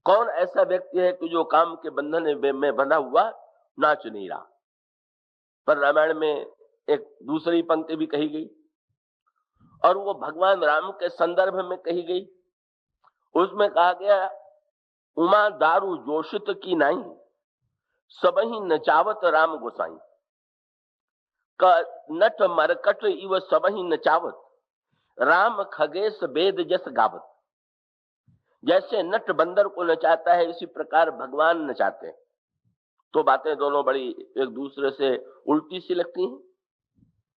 कौन ऐसा व्यक्ति है कि जो काम के बंधन में बंधा हुआ नाच नहीं रहा। पर रामायण में एक दूसरी पंक्ति भी कही गई और वो भगवान राम के संदर्भ में कही गई। उसमें कहा गया, उमा दारू जोशित की नाई, सबही नचावत राम गोसाई। का नट मरकट इव सबही नचावत, राम खगेश वेद जस गावत। जैसे नट बंदर को नचाता है, इसी प्रकार भगवान नचाते हैं। तो बातें दोनों बड़ी एक दूसरे से उल्टी सी लगती हैं।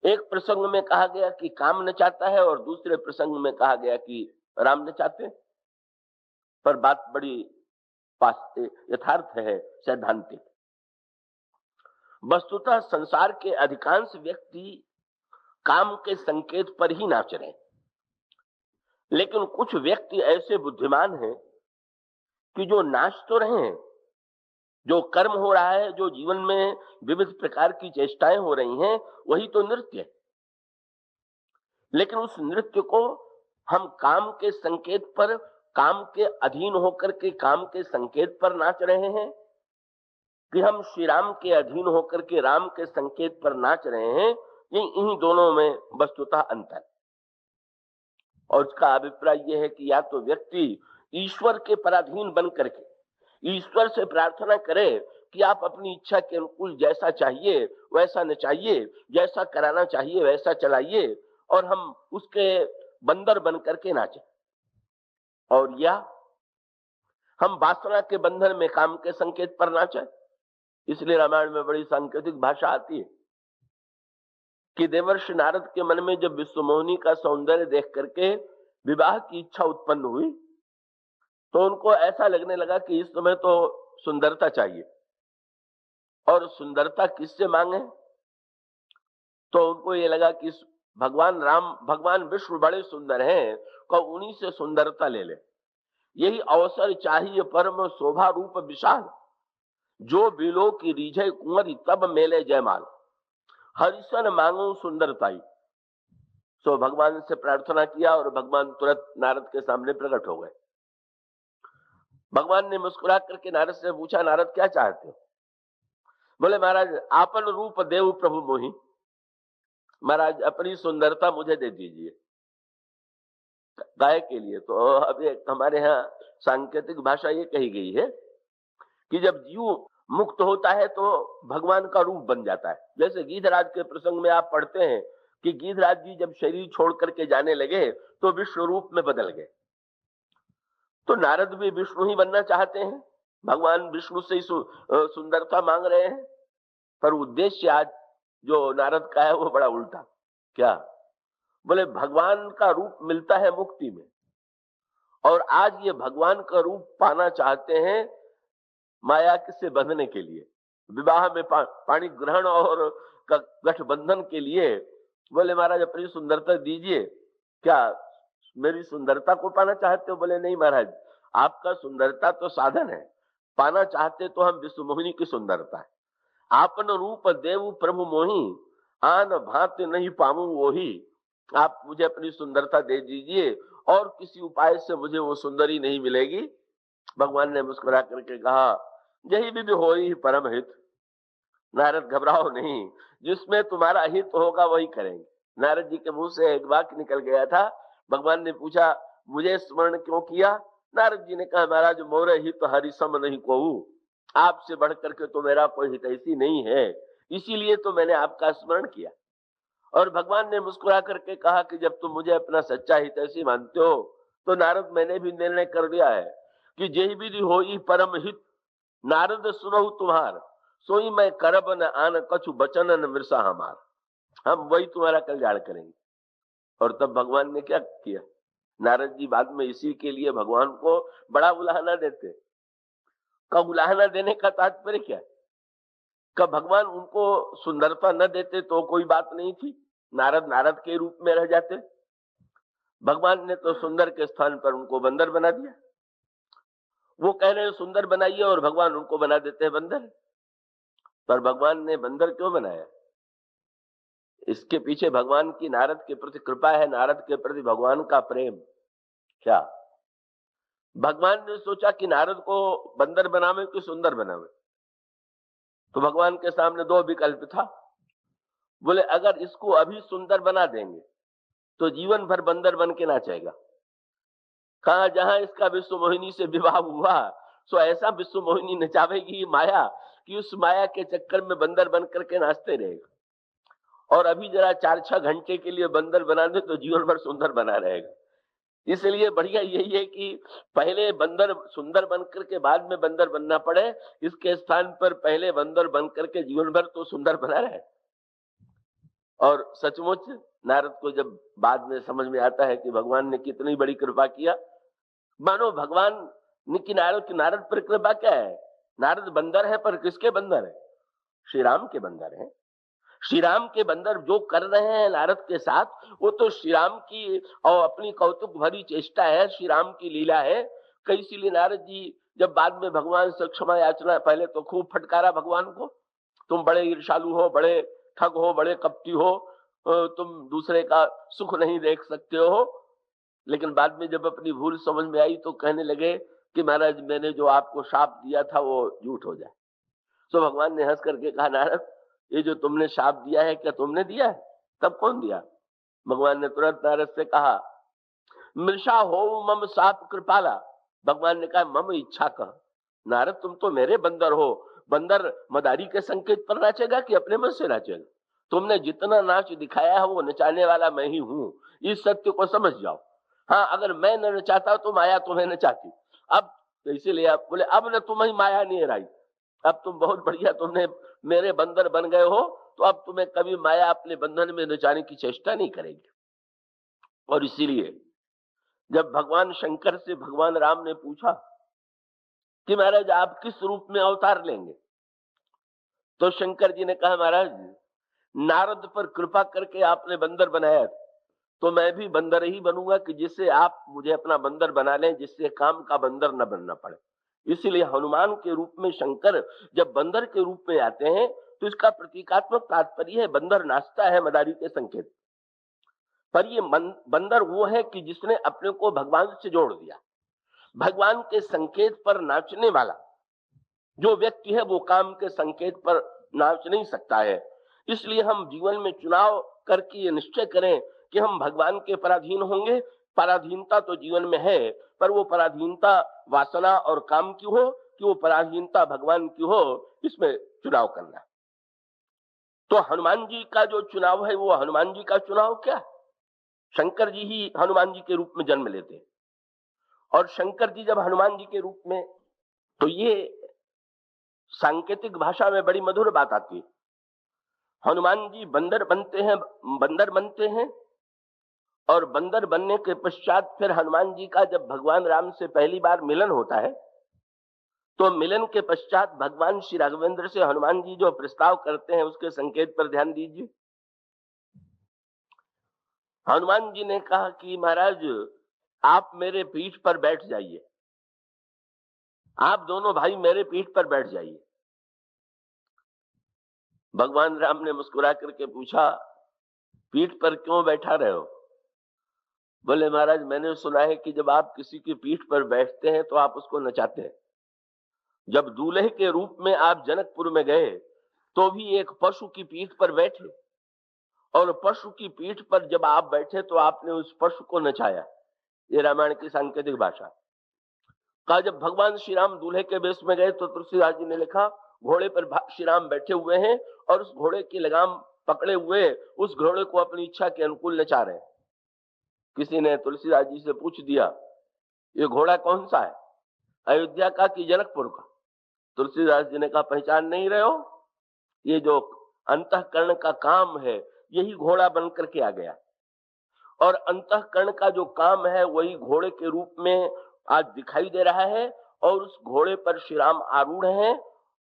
एक प्रसंग में कहा गया कि काम नचाता है और दूसरे प्रसंग में कहा गया कि राम नचाते हैं। पर बात बड़ी यथार्थ है, सैद्धांतिक। वस्तुतः संसार के अधिकांश व्यक्ति काम के संकेत पर ही नाच रहे हैं, लेकिन कुछ व्यक्ति ऐसे बुद्धिमान हैं कि जो नाच तो रहे हैं, जो कर्म हो रहा है, जो जीवन में विविध प्रकार की चेष्टाएं हो रही हैं, वही तो नृत्य है। लेकिन उस नृत्य को हम काम के संकेत पर, काम के अधीन होकर के काम के संकेत पर नाच रहे हैं कि हम श्री राम के अधीन होकर के राम के संकेत पर नाच रहे हैं। इन्हीं दोनों में वस्तुतः अंतर। और उसका अभिप्राय यह है कि या तो व्यक्ति ईश्वर के पराधीन बन करके ईश्वर से प्रार्थना करे कि आप अपनी इच्छा के अनुकूल जैसा चाहिए वैसा नचाइए, जैसा कराना चाहिए वैसा चलाइए, और हम उसके बंदर बन करके नाचे। और या हम वासना के बंधन में काम के संकेत पर नाचे। इसलिए रामायण में बड़ी सांकेतिक भाषा आती है कि देवर्षि नारद के मन में जब विश्वमोहिनी का सौंदर्य देख करके विवाह की इच्छा उत्पन्न हुई, तो उनको ऐसा लगने लगा कि इस समय तो सुंदरता चाहिए। और सुंदरता किससे मांगे? तो उनको ये लगा कि भगवान राम, भगवान विष्णु बड़े सुंदर हैं, तो उन्हीं से सुंदरता ले ले। यही अवसर चाहिए परम शोभा रूप विशाल, जो बिलो की रीझे कुंवरी तब मेले जयमाल। हरिशन मांगो सुंदरताई। तो भगवान से प्रार्थना किया और भगवान तुरंत नारद के सामने प्रकट हो गए। भगवान ने मुस्कुरा करके नारद से पूछा, नारद क्या चाहते हो? बोले, महाराज आपन रूप देव प्रभु मोहि, महाराज अपनी सुंदरता मुझे दे दीजिए गाय के लिए। तो अब हमारे यहाँ सांकेतिक भाषा ये कही गई है कि जब जीव मुक्त होता है तो भगवान का रूप बन जाता है। जैसे गीधराज के प्रसंग में आप पढ़ते हैं कि गीधराज जी जब शरीर छोड़ करके जाने लगे तो विश्व रूप में बदल गए। तो नारद भी विष्णु ही बनना चाहते हैं, भगवान विष्णु से ही सुंदरता मांग रहे हैं। पर उद्देश्य आज जो नारद का है वो बड़ा उल्टा। क्या? बोले भगवान का रूप मिलता है मुक्ति में, और आज ये भगवान का रूप पाना चाहते हैं माया से बंधने के लिए, विवाह में पाणी ग्रहण और गठबंधन के लिए। बोले महाराज अपनी सुंदरता दीजिए। क्या मेरी सुंदरता को पाना चाहते हो? बोले नहीं महाराज, आपका सुंदरता तो साधन है, पाना चाहते तो हम विश्व मोहिनी की सुंदरता है। आपन रूप देव प्रभु मोही, आन भांत नहीं पाऊं वही। आप मुझे अपनी सुंदरता दे दीजिए, और किसी उपाय से मुझे वो सुंदरी नहीं मिलेगी। भगवान ने मुस्कुरा करके कहा, यही भी हो ही परम हित। नारद घबराओ नहीं, जिसमें तुम्हारा हित होगा वही करेंगे। नारद जी के मुंह से एक वाक्य निकल गया था। भगवान ने पूछा, मुझे स्मरण क्यों किया? नारद जी ने कहा, महाराज मोरे हित हरिसम नहीं कहूं, आपसे बढ़ करके तो मेरा कोई हितैषी नहीं है, इसीलिए तो मैंने आपका स्मरण किया। और भगवान ने मुस्कुरा करके कहा कि जब तुम मुझे अपना सच्चा हितैषी मानते हो तो नारद मैंने भी निर्णय कर दिया है कि जेहि विधि होई परम हित, नारद सुनहु तुम्हार, सोई मैं करब न आन कछु बचन न मृषा हमार। हम वही तुम्हारा कल्याण करेंगे। और तब भगवान ने क्या किया? नारद जी बाद में इसी के लिए भगवान को बड़ा उलाहना देते। कब उलाहना देने का तात्पर्य क्या? कब भगवान उनको सुंदरता न देते तो कोई बात नहीं थी, नारद नारद के रूप में रह जाते। भगवान ने तो सुंदर के स्थान पर उनको बंदर बना दिया। वो कह रहे हैं सुंदर बनाइए और भगवान उनको बना देते हैं बंदर। पर भगवान ने बंदर क्यों बनाया? इसके पीछे भगवान की नारद के प्रति कृपा है, नारद के प्रति भगवान का प्रेम। क्या भगवान ने सोचा कि नारद को बंदर बनावे कि सुंदर बनावे। तो भगवान के सामने दो विकल्प था। बोले अगर इसको अभी सुंदर बना देंगे तो जीवन भर बंदर बन के नाचेगा। कहा जहां इसका विश्व मोहिनी से विवाह हुआ सो ऐसा विश्व मोहिनी नचावेगी माया कि उस माया के चक्कर में बंदर बन करके नाचते रहेगा। और अभी जरा 4-6 घंटे के लिए बंदर बना दे तो जीवन भर सुंदर बना रहेगा। इसलिए बढ़िया यही है कि पहले बंदर सुंदर बनकर के बाद में बंदर बनना पड़े, इसके स्थान पर पहले बंदर बनकर के जीवन भर तो सुंदर बना रहे। और सचमुच नारद को जब बाद में समझ में आता है कि भगवान ने कितनी बड़ी कृपा किया, मानो भगवान की नारद पर कृपा क्या है। नारद बंदर है पर किसके बंदर है? श्री राम के बंदर है। श्री राम के बंदर जो कर रहे हैं नारद के साथ, वो तो श्री राम की और अपनी कौतुक भरी चेष्टा है, श्री राम की लीला है। इसीलिए नारद जी जब बाद में भगवान से क्षमा याचना, पहले तो खूब फटकारा भगवान को, तुम बड़े ईर्षालु हो, बड़े ठग हो, बड़े कपटी हो, तुम दूसरे का सुख नहीं देख सकते हो। लेकिन बाद में जब अपनी भूल समझ में आई तो कहने लगे कि महाराज मैंने जो आपको शाप दिया था वो झूठ हो जाए। तो भगवान ने हंस करके कहा नारद ये जो तुमने शाप दिया है क्या तुमने दिया है? तब कौन दिया? भगवान ने तुरंत नारद से कहा मृषा हो मम शाप कृपाला। भगवान ने कहा मम इच्छा कह। नारद तुम तो मेरे बंदर हो, बंदर मदारी के संकेत पर नाचेगा कि अपने मन से नाचेगा? तुमने जितना नाच दिखाया है वो नचाने वाला मैं ही हूं, इस सत्य को समझ जाओ। हाँ अगर मैं न नचाता तो माया तुम्हें नचाती। अब इसीलिए आप बोले अब न तुम्हें माया नहीं रही, अब तुम बहुत बढ़िया, तुमने मेरे बंदर बन गए हो, तो अब तुम्हें कभी माया अपने बंधन में नचाने की चेष्टा नहीं करेगी। और इसीलिए जब भगवान शंकर से भगवान राम ने पूछा कि महाराज आप किस रूप में अवतार लेंगे, तो शंकर जी ने कहा महाराज नारद पर कृपा करके आपने बंदर बनाया तो मैं भी बंदर ही बनूंगा कि जिससे आप मुझे अपना बंदर बना लें, जिससे काम का बंदर न बनना पड़े। इसलिए हनुमान के रूप में शंकर जब बंदर के रूप में आते हैं तो इसका प्रतीकात्मक तात्पर्य है बंदर नाचता है मदारी के संकेत पर। ये बंदर वो है कि जिसने अपने को भगवान से जोड़ दिया। भगवान के संकेत पर नाचने वाला जो व्यक्ति है वो काम के संकेत पर नाच नहीं सकता है। इसलिए हम जीवन में चुनाव करके ये निश्चय करें कि हम भगवान के पराधीन होंगे। पराधीनता तो जीवन में है, पर वो पराधीनता वासना और काम की हो कि वो पराधीनता भगवान की हो, इसमें चुनाव करना। तो हनुमान जी का जो चुनाव है वो हनुमान जी का चुनाव क्या? शंकर जी ही हनुमान जी के रूप में जन्म लेते हैं। और शंकर जी जब हनुमान जी के रूप में, तो ये सांकेतिक भाषा में बड़ी मधुर बात आती है। हनुमान जी बंदर बनते हैं और बंदर बनने के पश्चात फिर हनुमान जी का जब भगवान राम से पहली बार मिलन होता है तो मिलन के पश्चात भगवान श्री राघवेंद्र से हनुमान जी जो प्रस्ताव करते हैं उसके संकेत पर ध्यान दीजिए। हनुमान जी ने कहा कि महाराज आप मेरे पीठ पर बैठ जाइए, आप दोनों भाई मेरे पीठ पर बैठ जाइए। भगवान राम ने मुस्कुरा करके पूछा पीठ पर क्यों बैठा रहे हो? बोले महाराज मैंने सुना है कि जब आप किसी की पीठ पर बैठते हैं तो आप उसको नचाते हैं। जब दूल्हे के रूप में आप जनकपुर में गए तो भी एक पशु की पीठ पर बैठे, और पशु की पीठ पर जब आप बैठे तो आपने उस पशु को नचाया। ये रामायण की सांकेतिक भाषा। कहा जब भगवान श्री राम दूल्हे के वेश में गए तो तुलसीदास जी ने लिखा घोड़े पर श्री राम बैठे हुए हैं और उस घोड़े की लगाम पकड़े हुए उस घोड़े को अपनी इच्छा के अनुकूल नचा रहे हैं। किसी ने तुलसीदास जी से पूछ दिया ये घोड़ा कौन सा है, अयोध्या का कि जनकपुर का? तुलसीदास जी ने कहा पहचान नहीं रहे हो, ये जो अंतःकरण का काम है यही घोड़ा बन करके आ गया, और अंतःकरण का जो काम है वही घोड़े के रूप में आज दिखाई दे रहा है। और उस घोड़े पर श्री राम आरूढ़ हैं।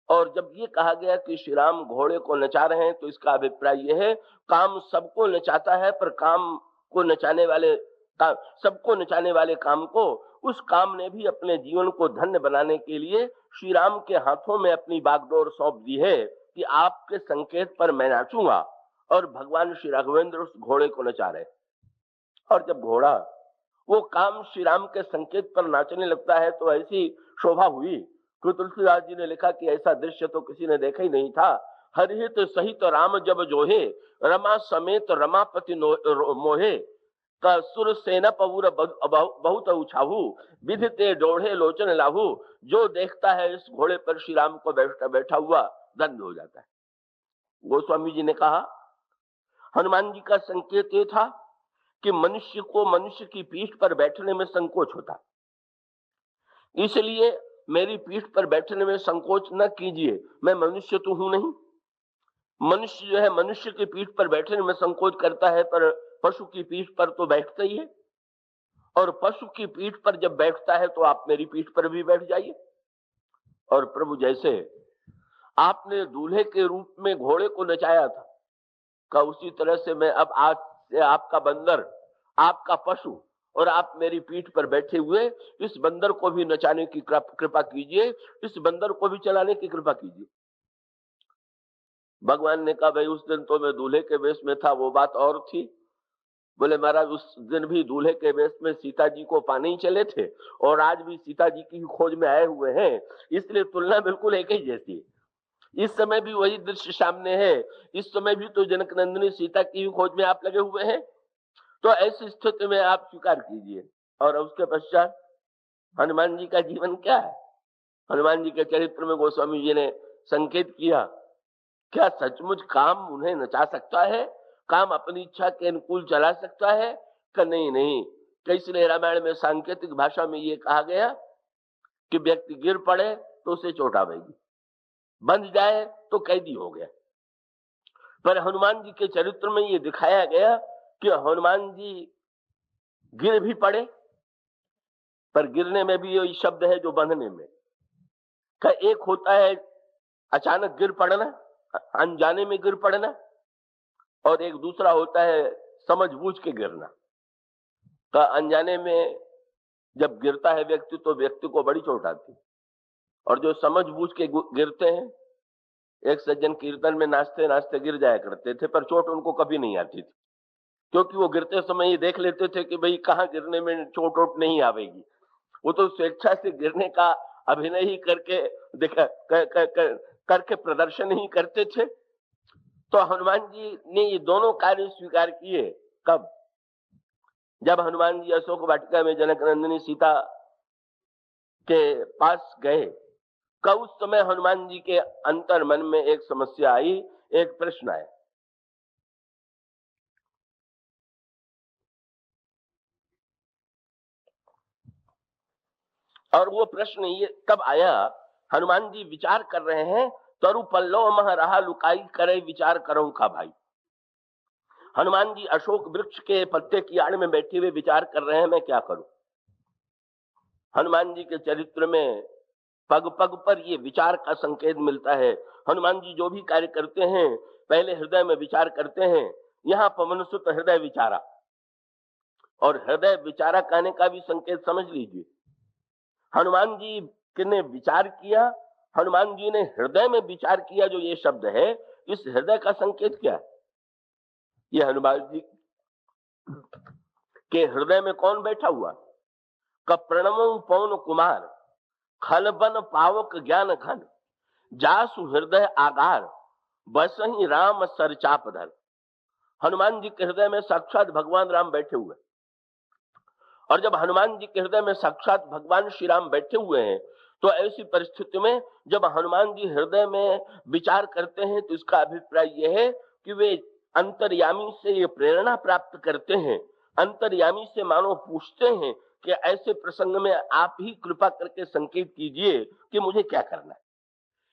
और जब ये कहा गया कि श्री राम घोड़े को नचा रहे हैं तो इसका अभिप्राय यह है काम सबको नचाता है, पर काम को नचाने वाले सबको नचाने वाले काम को, उस काम ने भी अपने जीवन को धन्य बनाने के लिए श्री राम के हाथों में अपनी बागडोर सौंप दी है कि आपके संकेत पर मैं नाचूंगा। और भगवान श्री राघवेंद्र उस घोड़े को नचा रहे। और जब घोड़ा वो काम श्री राम के संकेत पर नाचने लगता है तो ऐसी शोभा हुई कि तुलसीदास जी ने लिखा कि ऐसा दृश्य तो किसी ने देखा ही नहीं था। हरिहित सहित राम जब जोहे, रमा समेत रमापति मोहे, सुर सेना पवुर बहुत उछाहू, विधिते डोढ़े लोचन लाहू। जो देखता है इस घोड़े पर श्री राम को बैठा हुआ धन्य हो जाता है। गोस्वामी जी ने कहा हनुमान जी का संकेत ये था कि मनुष्य को मनुष्य की पीठ पर बैठने में संकोच होता, इसलिए मेरी पीठ पर बैठने में संकोच न कीजिए। मैं मनुष्य तो हूं नहीं। मनुष्य जो है मनुष्य की पीठ पर बैठने में संकोच करता है, पर पशु की पीठ पर तो बैठता ही है। और पशु की पीठ पर जब बैठता है तो आप मेरी पीठ पर भी बैठ जाइए। और प्रभु जैसे आपने दूल्हे के रूप में घोड़े को नचाया था, का उसी तरह से मैं अब आज से आपका बंदर, आपका पशु और आप मेरी पीठ पर बैठे हुए इस बंदर को भी नचाने की कृपा कीजिए, इस बंदर को भी चलाने की कृपा कीजिए। भगवान ने कहा भाई उस दिन तो मैं दूल्हे के वेश में था, वो बात और थी। बोले महाराज उस दिन भी दूल्हे के वेश में सीता जी को पाने ही चले थे और आज भी सीता जी की खोज में आए हुए हैं, इसलिए तुलना बिल्कुल एक ही जैसी है। इस समय भी वही दृश्य सामने है, इस समय भी तो जनक नंदिनी सीता की खोज में आप लगे हुए हैं। तो ऐसी स्थिति में आप स्वीकार कीजिए। और उसके पश्चात हनुमान जी का जीवन क्या है, हनुमान जी के चरित्र में गोस्वामी जी ने संकेत किया, क्या सचमुच काम उन्हें नचा सकता है, काम अपनी इच्छा के अनुकूल चला सकता है कि नहीं। तो इसलिए रामायण में सांकेतिक भाषा में ये कहा गया कि व्यक्ति गिर पड़े तो उसे चोट आवेगी, बंध जाए तो कैदी हो गया। पर हनुमान जी के चरित्र में ये दिखाया गया कि हनुमान जी गिर भी पड़े, पर गिरने में भी ये शब्द है जो बंधने में का। एक होता है अचानक गिर पड़ना, अनजाने में गिर पड़ना, और एक दूसरा होता है समझबूझ के गिरना। का अनजाने में जब गिरता है व्यक्ति तो व्यक्ति को बड़ी चोट आती, और जो समझबूझ के गिरते हैं, एक सज्जन कीर्तन में नाचते नाचते गिर जाया करते थे, पर चोट उनको कभी नहीं आती थी, क्योंकि वो गिरते समय ये देख लेते थे कि भाई कहाँ गिरने में चोट वोट नहीं आवेगी। वो तो स्वेच्छा से गिरने का अभिनय ही करके करके प्रदर्शन ही करते थे। तो हनुमान जी ने ये दोनों कार्य स्वीकार किए। कब? जब हनुमान जी अशोक वाटिका में जनक नंदिनी सीता के पास गए, कब उस समय हनुमान जी के अंतर मन में एक समस्या आई, एक प्रश्न आया। और वो प्रश्न ये कब आया, हनुमान जी विचार कर रहे हैं, तरु पल्लव मह रहा लुकाई करे विचार करो का भाई। हनुमान जी अशोक वृक्ष के पत्ते की आड़ में बैठे हुए विचार कर रहे हैं, मैं क्या करूं। हनुमान जी के चरित्र में पग पग पर ये विचार का संकेत मिलता है। हनुमान जी जो भी कार्य करते हैं पहले हृदय में विचार करते हैं। यहाँ पवन सुत हृदय विचारा, और हृदय विचारा कहने का भी संकेत समझ लीजिए। हनुमान जी ने विचार किया, हनुमान जी ने हृदय में विचार किया। जो ये शब्द है, इस हृदय का संकेत क्या है? ये हनुमान जी के हृदय में कौन बैठा हुआ? प्रणमो पवन कुमार, खलबन पावक ज्ञान घन, जासु हृदय आगार, बसहि राम सरचाप धर। हनुमान जी के हृदय में साक्षात भगवान राम बैठे हुए। और जब हनुमान जी के हृदय में साक्षात भगवान श्री राम बैठे हुए हैं, तो ऐसी परिस्थिति में जब हनुमान जी हृदय में विचार करते हैं, तो इसका अभिप्राय यह है कि वे अंतर्यामी से ये प्रेरणा प्राप्त करते हैं। अंतर्यामी से मानो पूछते हैं कि ऐसे प्रसंग में आप ही कृपा करके संकेत कीजिए कि मुझे क्या करना है।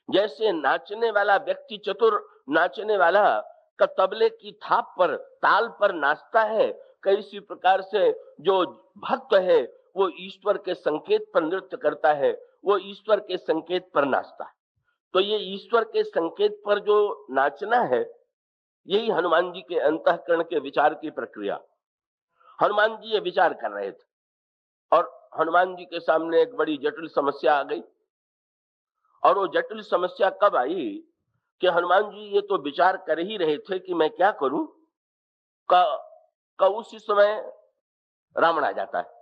जैसे नाचने वाला व्यक्ति, चतुर नाचने वाला का तबले की थाप पर, ताल पर नाचता है, कैसी प्रकार से जो भक्त है वो ईश्वर के संकेत पर नृत्य करता है, वो ईश्वर के संकेत पर नाचता है। तो ये ईश्वर के संकेत पर जो नाचना है, यही हनुमान जी के अंतःकरण के विचार की प्रक्रिया। हनुमान जी ये विचार कर रहे थे, और हनुमान जी के सामने एक बड़ी जटिल समस्या आ गई। और वो जटिल समस्या कब आई कि हनुमान जी ये तो विचार कर ही रहे थे कि मैं क्या करूं, का उसी समय रावण आ जाता है।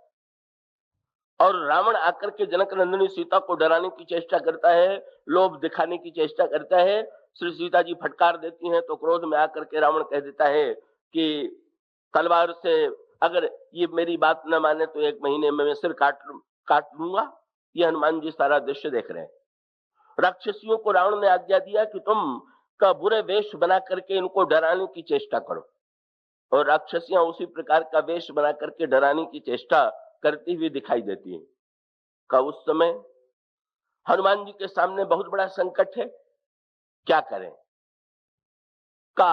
और रावण आकर के जनक नंदिनी सीता को डराने की चेष्टा करता है, लोभ दिखाने की चेष्टा करता है। श्री सीता जी फटकार देती हैं तो क्रोध में आकर के रावण कह देता है कि तलवार से अगर ये मेरी बात न माने तो 1 महीने में मैं सिर काट लूंगा। ये हनुमान जी सारा दृश्य देख रहे हैं। राक्षसियों को रावण ने आज्ञा दिया कि तुम का बुरे वेश बना करके इनको डराने की चेष्टा करो, और राक्षसियां उसी प्रकार का वेश बना करके डराने की चेष्टा करती हुई दिखाई देती हैं। का उस समय हनुमान जी के सामने बहुत बड़ा संकट है, क्या करें? का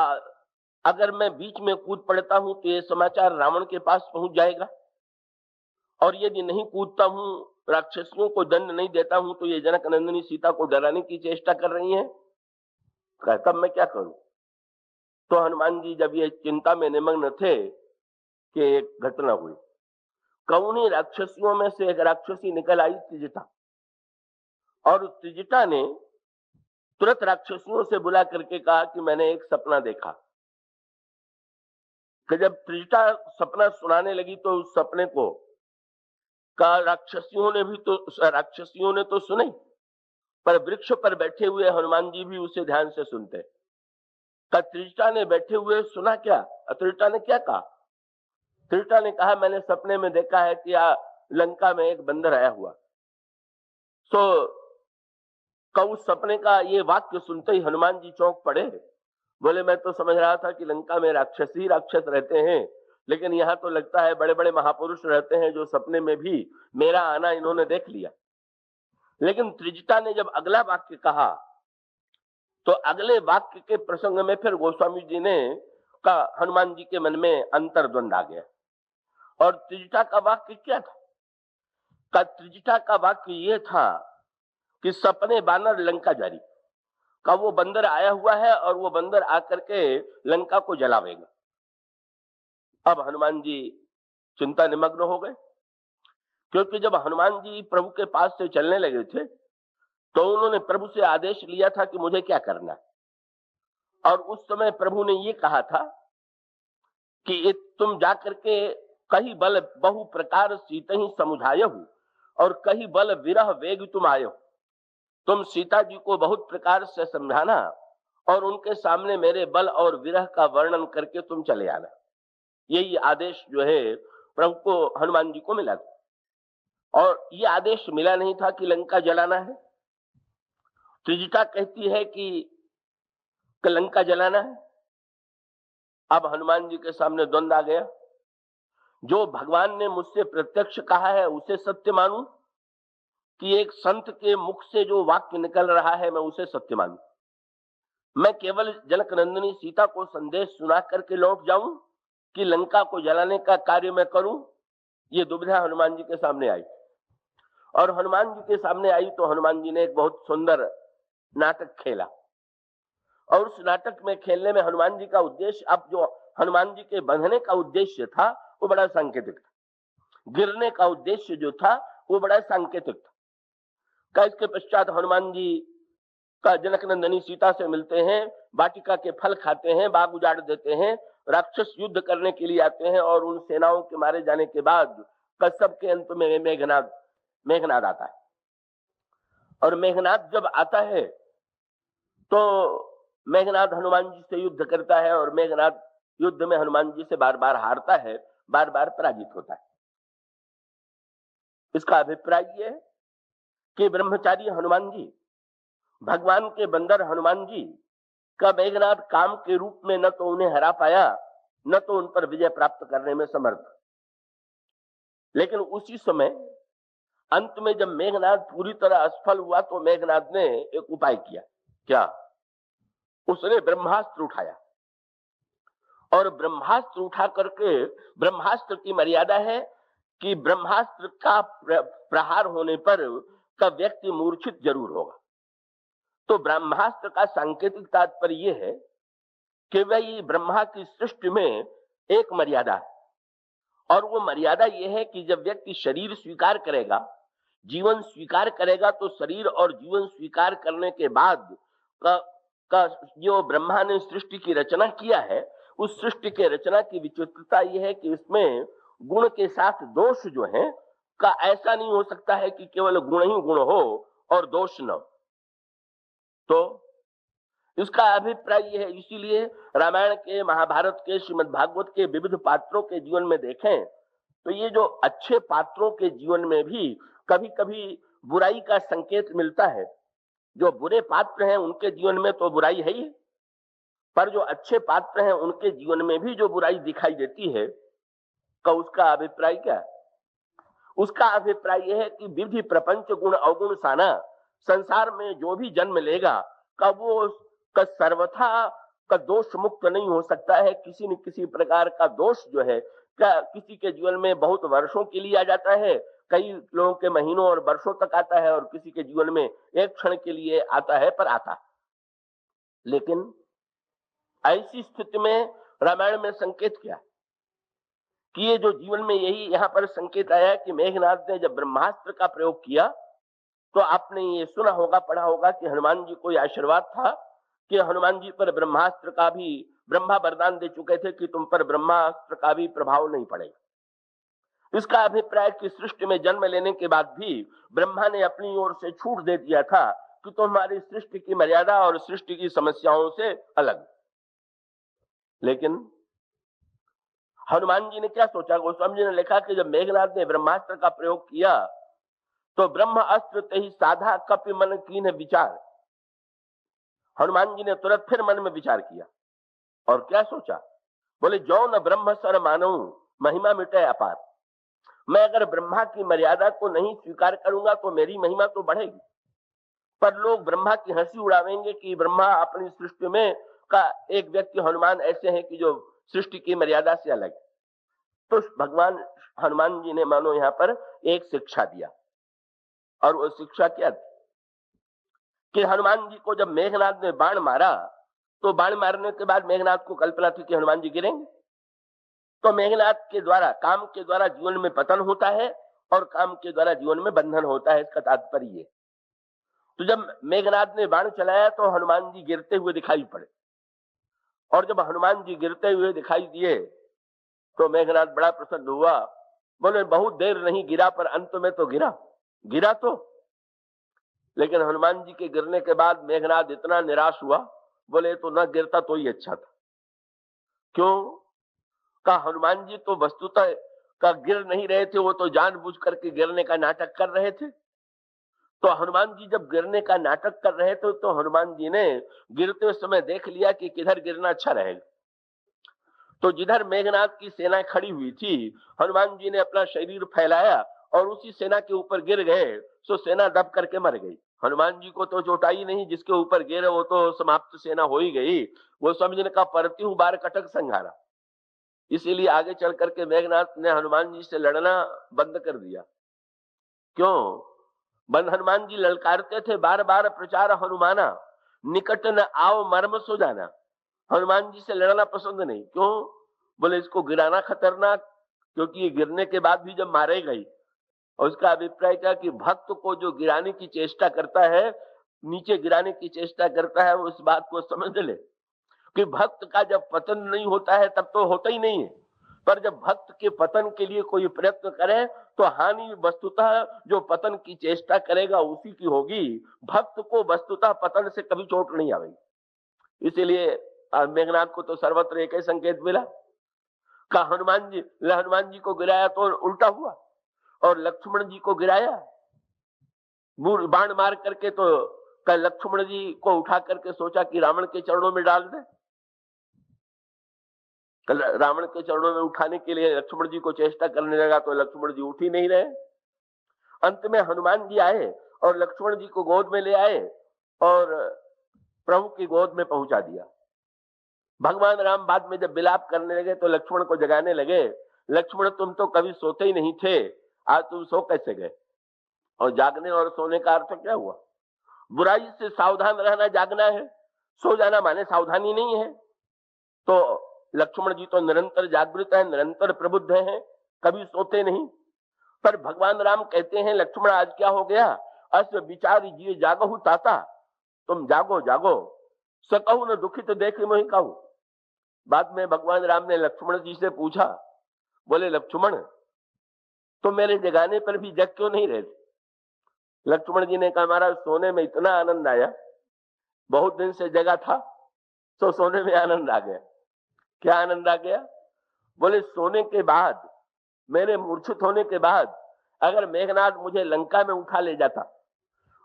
अगर मैं बीच में कूद पड़ता हूं तो ये समाचार रावण के पास पहुंच जाएगा, और यदि नहीं कूदता हूं, राक्षसियों को दंड नहीं देता हूं, तो ये जनक नंदिनी सीता को डराने की चेष्टा कर रही हैं। तब मैं क्या करूं? तो हनुमान जी जब ये चिंता में निमग्न थे कि एक घटना हुई। कौनी राक्षसियों में से एक राक्षसी निकल आई, त्रिजटा, और त्रिजटा ने तुरंत राक्षसियों से बुला करके कहा कि मैंने एक सपना देखा। कि जब त्रिजटा सपना सुनाने लगी तो उस सपने को का राक्षसियों ने तो सुने, पर वृक्ष पर बैठे हुए हनुमान जी भी उसे ध्यान से सुनते। त्रिजटा ने बैठे हुए सुना क्या? त्रिजटा ने क्या कहा? त्रिजटा ने कहा मैंने सपने में देखा है कि लंका में एक बंदर आया हुआ। उस सपने का ये वाक्य सुनते ही हनुमान जी चौंक पड़े। बोले मैं तो समझ रहा था कि लंका में राक्षस ही राक्षस रहते हैं, लेकिन यहाँ तो लगता है बड़े बड़े महापुरुष रहते हैं जो सपने में भी मेरा आना इन्होंने देख लिया। लेकिन त्रिजटा ने जब अगला वाक्य कहा तो अगले वाक्य के प्रसंग में फिर गोस्वामी जी ने का हनुमान जी के मन में अंतर्द्वंद आ गया। और त्रिजटा का वाक्य क्या था? त्रिजटा का वाक्य यह था कि सपने बानर लंका जारी, का वो बंदर आया हुआ है और वो बंदर आकर के लंका को जलावेगा। अब हनुमान जी चिंता निमग्न हो गए, क्योंकि जब हनुमान जी प्रभु के पास से चलने लगे थे तो उन्होंने प्रभु से आदेश लिया था कि मुझे क्या करना है, और उस समय प्रभु ने ये कहा था कि तुम जाकर के कहीं बल बहु प्रकार सीता ही समुझाय हूं, और कहीं बल विरह वेग तुम आयो। तुम सीता जी को बहुत प्रकार से समझाना और उनके सामने मेरे बल और विरह का वर्णन करके तुम चले आना। यही आदेश जो है प्रभु को हनुमान जी को मिला था, और ये आदेश मिला नहीं था कि लंका जलाना है। त्रिजटा कहती है कि लंका जलाना है। अब हनुमान जी के सामने द्वंद आ गया। जो भगवान ने मुझसे प्रत्यक्ष कहा है उसे सत्य मानूं, कि एक संत के मुख से जो वाक्य निकल रहा है मैं उसे सत्य मानूं? मैं केवल जनक नंदिनी सीता को संदेश सुना करके लौट जाऊं कि लंका को जलाने का कार्य मैं करूं? ये दुविधा हनुमान जी के सामने आई। और हनुमान जी के सामने आई तो हनुमान जी ने एक बहुत सुंदर नाटक खेला, और उस नाटक में खेलने में हनुमान जी का उद्देश्य, अब जो हनुमान जी के बंधने का उद्देश्य था वो बड़ा सांकेतिक था, गिरने का उद्देश्य जो था वो बड़ा सांकेतिक था। इसके पश्चात हनुमान जी का जनक नंदिनी सीता से मिलते हैं, वाटिका के फल खाते हैं, बाग उजाड़ देते हैं, राक्षस युद्ध करने के लिए आते हैं, और उन सेनाओं के मारे जाने के बाद कसब के अंत में मेघनाद आता है। और मेघनाद जब आता है तो मेघनाद हनुमान जी से युद्ध करता है, और मेघनाद युद्ध में हनुमान जी से बार बार हारता है, बार बार पराजित होता है। इसका अभिप्राय यह है कि ब्रह्मचारी हनुमान जी, भगवान के बंदर हनुमान जी का मेघनाद काम के रूप में न तो उन्हें हरा पाया, न तो उन पर विजय प्राप्त करने में समर्थ। लेकिन उसी समय अंत में जब मेघनाद पूरी तरह असफल हुआ तो मेघनाद ने एक उपाय किया। क्या? उसने ब्रह्मास्त्र उठाया, और ब्रह्मास्त्र उठा करके, ब्रह्मास्त्र की मर्यादा है कि ब्रह्मास्त्र का प्रहार होने पर का व्यक्ति मूर्छित जरूर होगा। तो ब्रह्मास्त्र का सांकेतिक तात्पर्य यह है कि वही ब्रह्मा की सृष्टि में एक मर्यादा है, और वो मर्यादा यह है कि जब व्यक्ति शरीर स्वीकार करेगा, जीवन स्वीकार करेगा, तो शरीर और जीवन स्वीकार करने के बाद का जो ब्रह्मा ने सृष्टि की रचना किया है, उस सृष्टि के रचना की विचित्रता यह है कि इसमें गुण के साथ दोष जो हैं का ऐसा नहीं हो सकता है कि केवल गुण ही गुण हो और दोष न हो। तो इसका अभिप्राय यह है, इसीलिए रामायण के, महाभारत के, श्रीमद् भागवत के विविध पात्रों के जीवन में देखें तो ये जो अच्छे पात्रों के जीवन में भी कभी कभी बुराई का संकेत मिलता है। जो बुरे पात्र हैं उनके जीवन में तो बुराई है ही, पर जो अच्छे पात्र हैं उनके जीवन में भी जो बुराई दिखाई देती है, का उसका अभिप्राय क्या है? उसका अभिप्राय यह है कि विधि प्रपंच गुण अवगुण साना, संसार में जो भी जन्म लेगा का वो का सर्वथा का दोष मुक्त नहीं हो सकता है। किसी न किसी प्रकार का दोष जो है क्या किसी के जीवन में बहुत वर्षों के लिए आ जाता है, कई लोगों के महीनों और वर्षों तक आता है, और किसी के जीवन में एक क्षण के लिए आता है, पर आता है। लेकिन ऐसी स्थिति में रामायण में संकेत क्या कि ये जो जीवन में, यही यहां पर संकेत आया कि मेघनाद ने जब ब्रह्मास्त्र का प्रयोग किया तो आपने ये सुना होगा, पढ़ा होगा कि हनुमान जी को यह आशीर्वाद था कि हनुमान जी पर ब्रह्मास्त्र का भी ब्रह्मा वरदान दे चुके थे कि तुम पर ब्रह्मास्त्र का भी प्रभाव नहीं पड़ेगा। इसका अभिप्राय कि सृष्टि में जन्म लेने के बाद भी ब्रह्मा ने अपनी ओर से छूट दे दिया था कि तुम्हारी सृष्टि की मर्यादा और सृष्टि की समस्याओं से अलग। लेकिन हनुमान जी ने क्या सोचा? गोस्वामी जी ने लिखा कि जब मेघनाद ने ब्रह्मास्त्र का प्रयोग किया तो ब्रह्म अस्त्र ते ही साधा कपि मन कीन विचार। हनुमान जी ने तुरंत फिर मन में विचार किया और क्या सोचा? बोले जो न ब्रह्म सर मानू महिमा मिटे अपार। मैं अगर ब्रह्मा की मर्यादा को नहीं स्वीकार करूंगा तो मेरी महिमा तो बढ़ेगी, पर लोग ब्रह्मा की हंसी उड़ावेंगे कि ब्रह्मा अपनी सृष्टि में का एक व्यक्ति हनुमान ऐसे हैं कि जो सृष्टि की मर्यादा से अलग। तो भगवान हनुमान जी ने मानो यहाँ पर एक शिक्षा दिया, और वो शिक्षा क्या थी कि हनुमान जी को जब मेघनाद ने बाण मारा तो बाण मारने के बाद मेघनाद को कल्पना थी कि हनुमान जी गिरेंगे, तो मेघनाद के द्वारा, काम के द्वारा जीवन में पतन होता है और काम के द्वारा जीवन में बंधन होता है। इसका तात्पर्य ये। तो जब मेघनाद ने बाण चलाया तो हनुमान जी गिरते हुए दिखाई पड़े, और जब हनुमान जी गिरते हुए दिखाई दिए तो मेघनाद बड़ा प्रसन्न हुआ। बोले बहुत देर नहीं गिरा, पर अंत में तो गिरा तो। लेकिन हनुमान जी के गिरने के बाद मेघनाद इतना निराश हुआ, बोले तो न गिरता तो ही अच्छा था। क्यों? का हनुमान जी तो वस्तुतः का गिर नहीं रहे थे, वो तो जानबूझ करके गिरने का नाटक कर रहे थे। तो हनुमान जी जब गिरने का नाटक कर रहे थे तो हनुमान जी ने गिरते समय देख लिया कि किधर गिरना अच्छा रहेगा। तो जिधर मेघनाद की सेना खड़ी हुई थी, हनुमान जी ने अपना शरीर फैलाया और उसी सेना के ऊपर गिर गए, सो सेना दब करके मर गई। हनुमान जी को तो चोटाई नहीं, जिसके ऊपर गिरे वो तो समाप्त सेना हो ही गई। वो समझने का परती हूं बार कटक संघारा। इसीलिए आगे चल करके मेघनाद ने हनुमान जी से लड़ना बंद कर दिया। क्यों? हनुमान जी ललकारते थे बार बार प्रचार हनुमाना, निकट न आओ मर्म सो जाना। हनुमान जी से लड़ना पसंद नहीं। क्यों? बोले इसको गिराना खतरनाक, क्योंकि ये गिरने के बाद भी जब मारे गई। और उसका अभिप्राय क्या कि भक्त को जो गिराने की चेष्टा करता है, नीचे गिराने की चेष्टा करता है, वो इस बात को समझ ले कि भक्त का जब पतन नहीं होता है तब तो होता ही नहीं है, पर जब भक्त के पतन के लिए कोई प्रयत्न करे तो हानि वस्तुतः जो पतन की चेष्टा करेगा उसी की होगी। भक्त को वस्तुतः पतन से कभी चोट नहीं आएगी। इसीलिए मेघनाद को तो सर्वत्र एक ही संकेत मिला का हनुमान जी को गिराया तो उल्टा हुआ, और लक्ष्मण जी को गिराया बाण मार करके, तो लक्ष्मण जी को उठा करके सोचा कि रावण के चरणों में डाल दे। रावण के चरणों में उठाने के लिए लक्ष्मण जी को चेष्टा करने लगा तो लक्ष्मण जी उठ ही नहीं रहे। अंत में हनुमान जी आए और लक्ष्मण जी को गोद में ले आए और प्रभु की गोद में पहुंचा दिया। भगवान राम बाद में जब विलाप करने लगे तो लक्ष्मण को जगाने लगे, लक्ष्मण तुम तो कभी सोते ही नहीं थे, आज तुम सो कैसे गए? और जागने और सोने का अर्थ क्या हुआ? बुराई से सावधान रहना जागना है, सो जाना माने सावधानी नहीं है। तो लक्ष्मण जी तो निरंतर जागृत है, निरंतर प्रबुद्ध हैं, कभी सोते नहीं। पर भगवान राम कहते हैं लक्ष्मण आज क्या हो गया? अस विचारी जिए जागहु ताता, तुम जागो जागो, सकहु न दुखित देखे मोहि कहू। बाद में भगवान राम ने लक्ष्मण जी से पूछा, बोले लक्ष्मण तो मेरे जगाने पर भी जग क्यों नहीं रहे थे? लक्ष्मण जी ने कहा महाराज सोने में इतना आनंद आया, बहुत दिन से जगा था तो सोने में आनंद आ गया। क्या आनंद आ गया? बोले सोने के बाद, मेरे मूर्छित होने के बाद अगर मेघनाद मुझे लंका में उठा ले जाता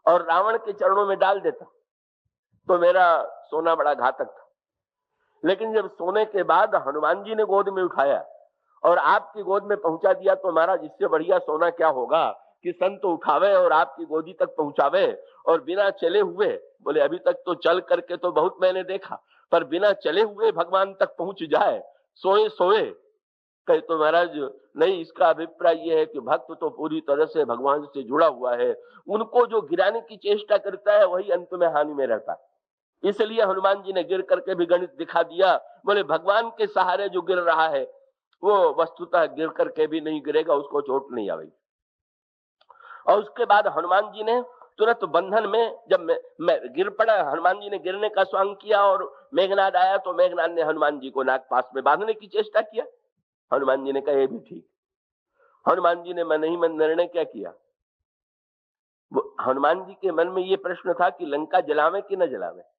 और रावण के चरणों में डाल देता तो मेरा सोना बड़ा घातक था। लेकिन जब सोने के बाद हनुमान जी ने गोद में उठाया और आपकी गोद में पहुंचा दिया तो महाराज इससे बढ़िया सोना क्या होगा कि संत उठावे और आपकी गोदी तक पहुंचावे और बिना चले हुए। बोले अभी तक तो चल करके तो बहुत मैंने देखा, पर बिना चले हुए भगवान तक पहुंच जाए सोए सोए। कहे तो महाराज नहीं, इसका अभिप्राय यह है कि भक्त तो पूरी तरह से भगवान से जुड़ा हुआ है, उनको जो गिराने की चेष्टा करता है वही अंत में हानि में रहता है। इसलिए हनुमान जी ने गिर करके भी गणित दिखा दिया। बोले भगवान के सहारे जो गिर रहा है वो वस्तुतः गिर करके भी नहीं गिरेगा, उसको चोट नहीं आएगी। और उसके बाद हनुमान जी ने तुरंत बंधन में जब मैं गिर पड़ा, हनुमान जी ने गिरने का स्वांग किया और मेघनाद आया तो मेघनाद ने हनुमान जी को नाग पास में बांधने की चेष्टा किया। हनुमान जी ने कहा ये भी ठीक। हनुमान जी ने मन ही मन निर्णय क्या किया? हनुमान जी के मन में ये प्रश्न था कि लंका जलावे कि न जलावे।